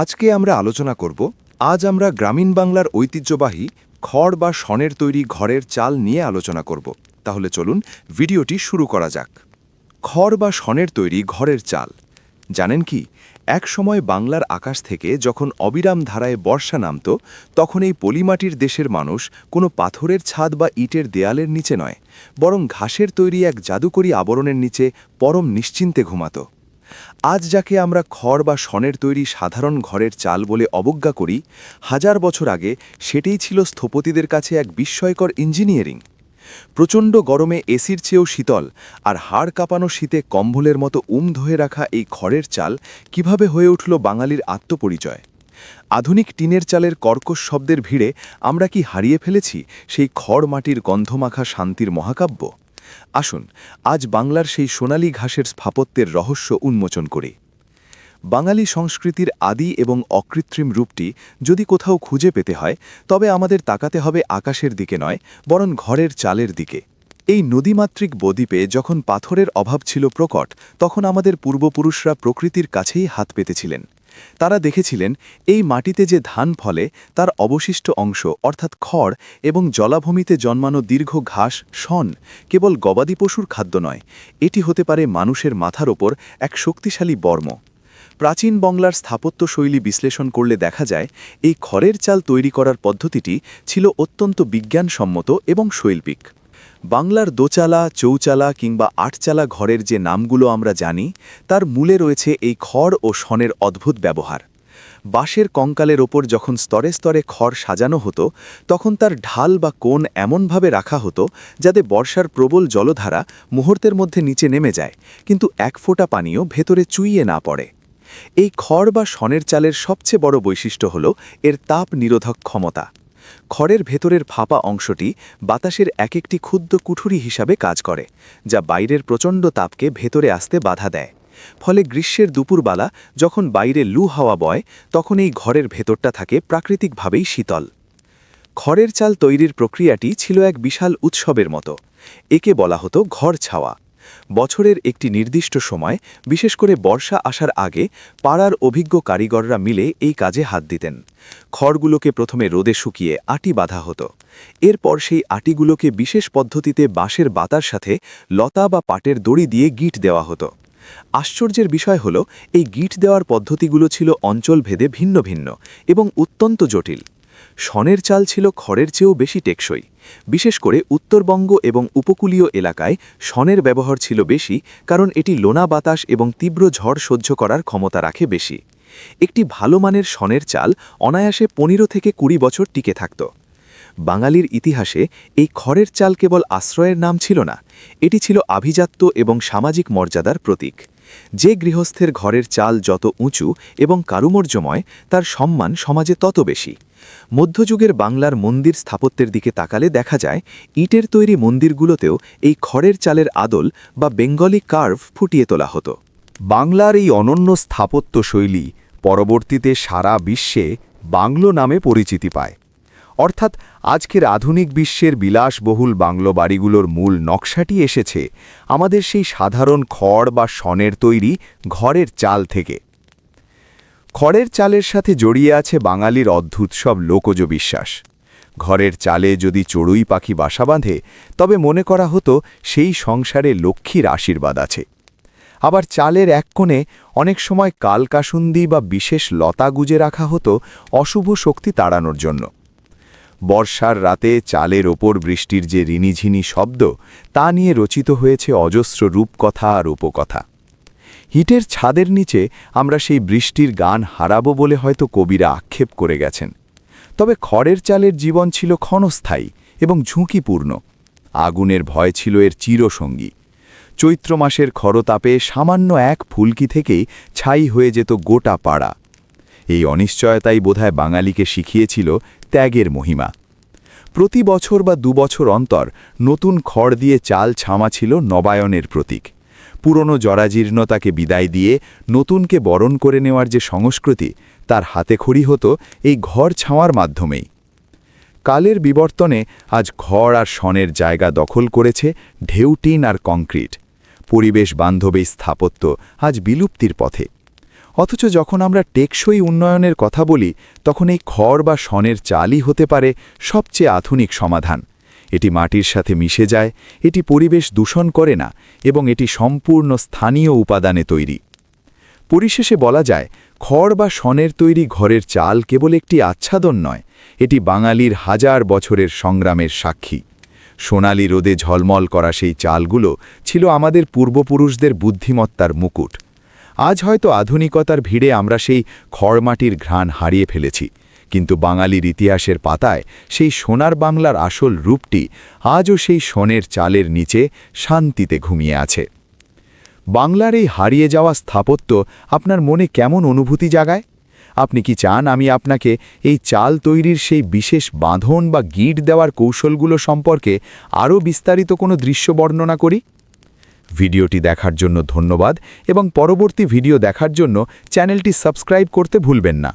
আজকে আমরা আলোচনা করব আজ আমরা গ্রামীণ বাংলার ঐতিহ্যবাহী খড় বা শনের তৈরি ঘরের চাল নিয়ে আলোচনা করব। তাহলে চলুন ভিডিওটি শুরু করা যাক। খড় বা শনের তৈরি ঘরের চাল জানেন কি, এক সময় বাংলার আকাশ থেকে যখন অবিরাম ধারায় বর্ষা নামত, তখন এই পলিমাটির দেশের মানুষ কোনো পাথরের ছাদ বা ইটের দেয়ালের নিচে নয়, বরং ঘাসের তৈরি এক জাদুকরী আবরণের নিচে পরম নিশ্চিন্তে ঘুমাত। আজ যাকে আমরা খড় বা শনের তৈরি সাধারণ ঘরের চাল বলে অবজ্ঞা করি, হাজার বছর আগে সেটাই ছিল স্থপতিদের কাছে এক বিস্ময়কর ইঞ্জিনিয়ারিং। প্রচণ্ড গরমে এসির চেয়েও শীতল আর হাড় কাঁপানো শীতে কম্বলের মতো ধরে রাখা এই খড়ের চাল কিভাবে হয়ে উঠল বাঙালির আত্মপরিচয়। আধুনিক টিনের চালের কর্কশ শব্দের ভিড়ে আমরা কি হারিয়ে ফেলেছি সেই খড় মাটির গন্ধমাখা শান্তির মহাকাব্য? আসুন আজ বাংলার সেই সোনালী ঘাসের স্থাপত্যের রহস্য উন্মোচন করি। বাঙালি সংস্কৃতির আদি এবং অকৃত্রিম রূপটি যদি কোথাও খুঁজে পেতে হয়, তবে আমাদের তাকাতে হবে আকাশের দিকে নয়, বরং ঘরের চালের দিকে। এই নদীমাতৃক বদ্বীপে যখন পাথরের অভাব ছিল প্রকট, তখন আমাদের পূর্বপুরুষরা প্রকৃতির কাছেই হাত পেতেছিলেন। তারা দেখেছিলেন এই মাটিতে যে ধান ফলে তার অবশিষ্ট অংশ অর্থাৎ খড় এবং জলাভূমিতে জন্মানো দীর্ঘ ঘাস শন কেবল গবাদি পশুর খাদ্য নয়, এটি হতে পারে মানুষের মাথার ওপর এক শক্তিশালী বর্ম। প্রাচীন বাংলার স্থাপত্যশৈলী বিশ্লেষণ করলে দেখা যায় এই খড়ের চাল তৈরি করার পদ্ধতিটি ছিল অত্যন্ত বিজ্ঞানসম্মত এবং শৈল্পিক। বাংলার দোচালা, চৌচালা কিংবা আটচালা ঘরের যে নামগুলো আমরা জানি, তার মূলে রয়েছে এই খড় ও শনের অদ্ভুত ব্যবহার। বাঁশের কঙ্কালের ওপর যখন স্তরে স্তরে খড় সাজানো হতো, তখন তার ঢাল বা কোণ এমনভাবে রাখা হতো যাতে বর্ষার প্রবল জলধারা মুহূর্তের মধ্যে নিচে নেমে যায়, কিন্তু এক ফোঁটা পানিও ভেতরে চুইয়ে না পড়ে। এই খড় বা শনের চালের সবচেয়ে বড় বৈশিষ্ট্য হল এর তাপ নিরোধক ক্ষমতা। খড়ের ভেতরের ফাঁপা অংশটি বাতাসের এক একটি ক্ষুদ্র কুঠুরি হিসাবে কাজ করে, যা বাইরের প্রচণ্ড তাপকে ভেতরে আসতে বাধা দেয়। ফলে গ্রীষ্মের দুপুরবেলা যখন বাইরে লু হাওয়া বয়, তখন এই ঘরের ভেতরটা থাকে প্রাকৃতিকভাবেই শীতল। খড়ের চাল তৈরির প্রক্রিয়াটি ছিল এক বিশাল উৎসবের মতো। একে বলা হতো ঘর ছাওয়া। বছরের একটি নির্দিষ্ট সময়, বিশেষ করে বর্ষা আসার আগে, পাড়ার অভিজ্ঞ কারিগররা মিলে এই কাজে হাত দিতেন। খড়গুলোকে প্রথমে রোদে শুকিয়ে আটি বাঁধা হতো। এরপর সেই আটিগুলোকে বিশেষ পদ্ধতিতে বাঁশের বাতার সাথে লতা বা পাটের দড়ি দিয়ে গিঁট দেওয়া হতো। আশ্চর্যের বিষয় হল, এই গিঁট দেওয়ার পদ্ধতিগুলো ছিল অঞ্চলভেদে ভিন্ন ভিন্ন এবং অত্যন্ত জটিল। শনের চাল ছিল খড়ের চেয়েও বেশি টেকসই। বিশেষ করে উত্তরবঙ্গ এবং উপকূলীয় এলাকায় শনের ব্যবহার ছিল বেশি, কারণ এটি লোনা বাতাস এবং তীব্র ঝড় সহ্য করার ক্ষমতা রাখে বেশি। একটি ভালো মানের শনের চাল অনায়াসে 15 থেকে 20 বছর টিকে থাকত। বাঙালির ইতিহাসে এই খড়ের চাল কেবল আশ্রয়ের নাম ছিল না, এটি ছিল আভিজাত্য এবং সামাজিক মর্যাদার প্রতীক। যে গৃহস্থের ঘরের চাল যত উঁচু এবং কারুমর্যময়, তার সম্মান সমাজে তত বেশি। মধ্যযুগের বাংলার মন্দির স্থাপত্যের দিকে তাকালে দেখা যায় ইটের তৈরি মন্দিরগুলোতেও এই খড়ের চালের আদল বা বেঙ্গলি কার্ভ ফুটিয়ে তোলা হতো। বাংলার এই অনন্য স্থাপত্য শৈলী পরবর্তীতে সারা বিশ্বে বাংলো নামে পরিচিতি পায়। অর্থাৎ আজকের আধুনিক বিশ্বের বিলাসবহুল বাংলো বাড়িগুলোর মূল নকশাটি এসেছে আমাদের সেই সাধারণ খড় বা শনের তৈরি ঘরের চাল থেকে। খড়ের চালের সাথে জড়িয়ে আছে বাঙালির অদ্ভুত সব লোকজ বিশ্বাস। ঘরের চালে যদি চড়ুই পাখি বাসা বাঁধে, তবে মনে করা হতো সেই সংসারে লক্ষ্মীর আশীর্বাদ আছে। আবার চালের এক কোণে অনেক সময় কালকাসুন্দি বা বিশেষ লতা গুজে রাখা হতো অশুভ শক্তি তাড়ানোর জন্য। বর্ষার রাতে চালের ওপর বৃষ্টির যে রিনিঝিনি শব্দ, তা নিয়ে রচিত হয়েছে অজস্র রূপকথা আর উপকথা। হিটের ছাদের নিচে আমরা সেই বৃষ্টির গান হারাবো বলে হয়তো কবিরা আক্ষেপ করে গেছেন। তবে খড়ের চালের জীবন ছিল ক্ষণস্থায়ী এবং ঝুঁকিপূর্ণ। আগুনের ভয় ছিল এর চিরসঙ্গী। চৈত্র মাসের খরতাপে সামান্য এক ফুলকি থেকেই ছাই হয়ে যেত গোটা পাড়া। এই অনিশ্চয়তাই বোধহয় বাঙালিকে শিখিয়েছিল ত্যাগের মহিমা। প্রতি বছর বা 2 বছর অন্তর নতুন খড় দিয়ে চাল ছামা ছিল নবায়নের প্রতীক। পুরনো জরাজীর্ণতাকে বিদায় দিয়ে নতুনকে বরণ করে নেওয়ার যে সংস্কৃতি, তার হাতেখড়ি হতো এই ঘর ছাওয়ার মাধ্যমেই। কালের বিবর্তনে আজ খড় আর শনের জায়গা দখল করেছে ঢেউটিন আর কংক্রিট। পরিবেশ বান্ধব এই স্থাপত্য আজ বিলুপ্তির পথে। অথচ যখন আমরা টেকসই উন্নয়নের কথা বলি তখন এই খড় বা শনের চালই হতে পারে সবচেয়ে আধুনিক সমাধান। এটি মাটির সাথে মিশে যায়, এটি পরিবেশ দূষণ করে না এবং এটি সম্পূর্ণ স্থানীয় উপাদানে তৈরি। পরিশেষে বলা যায়, খড় বা শনের তৈরি ঘরের চাল কেবল একটি আচ্ছাদন নয়, এটি বাঙালির হাজার বছরের সংগ্রামের সাক্ষী। সোনালি রোদে ঝলমল করা সেই চালগুলো ছিল আমাদের পূর্বপুরুষদের বুদ্ধিমত্তার মুকুট। আজ হয়তো আধুনিকতার ভিড়ে আমরা সেই খড়মাটির ঘ্রাণ হারিয়ে ফেলেছি, কিন্তু বাঙালির ইতিহাসের পাতায় সেই সোনার বাংলার আসল রূপটি আজও সেই শনের চালের নিচে শান্তিতে ঘুমিয়ে আছে। বাংলার এই হারিয়ে যাওয়া স্থাপত্য আপনার মনে কেমন অনুভূতি জাগায়? আপনি কি চান আমি আপনাকে এই চাল তৈরির সেই বিশেষ বাঁধন বা গিঁট দেওয়ার কৌশলগুলো সম্পর্কে আরও বিস্তারিত কোনো দৃশ্য বর্ণনা করি? ভিডিওটি দেখার জন্য ধন্যবাদ এবং পরবর্তী ভিডিও দেখার জন্য চ্যানেলটি সাবস্ক্রাইব করতে ভুলবেন না।